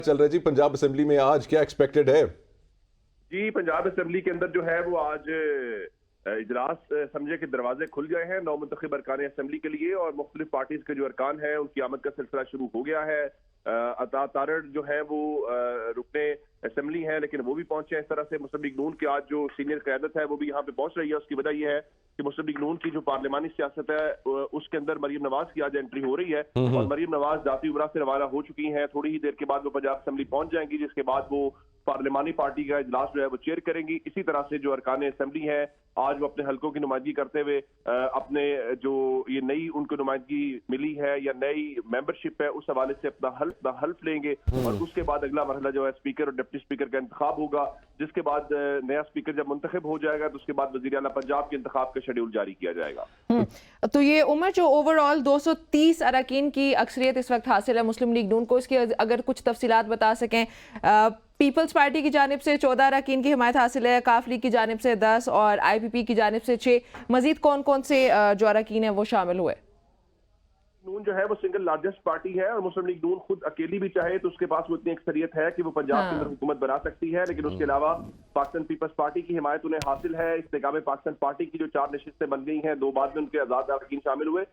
चल रहा है जी पंजाब असेंबली में आज क्या एक्सपेक्टेड है? जी, पंजाब असेंबली के अंदर जो है वो आज इजलास समझे कि दरवाजे खुल गए हैं नौ मुंतखब अरकान असेंबली के लिए और मुख्तलिफ पार्टीज के जो अरकान हैं उनकी आमद का सिलसिला शुरू हो गया है। अता तारड़ जो है वो रुकने असेंबली हैं लेकिन वो भी पहुंचे हैं। इस तरह से मुस्लिम लीग नून की आज जो सीनियर क़यादत है वो भी यहाँ पे पहुंच रही है। उसकी वजह यह है कि मुस्लिम लीग नून की जो पार्लिमानी सियासत है उसके अंदर मरीम नवाज की आज एंट्री हो रही है और मरीम नवाज जाती उमरा से रवाना हो चुकी हैं। थोड़ी ही देर के बाद वो पंजाब असेंबली पहुंच जाएंगी, जिसके बाद वो पार्लिमानी पार्टी का इजलास जो है वो चेयर करेंगी। इसी तरह से जो अरकान असेंबली है आज वो अपने हल्कों की नुमाइंदगी करते हुए अपने जो ये नई उनको नुमाइंदगी मिली है या नई मेंबरशिप है उस हवाले से अपना हल्फ लेंगे और उसके बाद अगला मरहला जो है स्पीकर और डिप्टी स्पीकर का इंतखाब होगा, जिसके बाद नया स्पीकर जब मुंतखब हो जाएगा तो उसके बाद वजीर आला पंजाब के इंतखाब का शेड्यूल जारी किया जाएगा। तो ये उमर जो ओवरऑल 230 अरकान की अक्सरियत इस वक्त हासिल है मुस्लिम लीग नून को, इसकी अगर कुछ तफसीलात बता सकें। पीपल्स पार्टी की जानिब से 14 अरकान की हिमायत हासिल है, काफ लीग की जानिब से 10 और IPP की जानिब से 6। मजीद कौन कौन से जो अरकान है वो शामिल हुए? नून जो है वो सिंगल लार्जेस्ट पार्टी है और मुस्लिम लीग नून खुद अकेली भी चाहे तो उसके पास वो इतनी अक्सरियत है कि वो पंजाब के अंदर हुकूमत बना सकती है। लेकिन उसके अलावा पाकिस्तान पीपल्स पार्टी की हिमायत उन्हें हासिल है। इस निगाह में पाकिस्तान पार्टी की जो 4 नशिस्तें बन गई हैं, 2 बाद में उनके आजाद अरकान शामिल हुए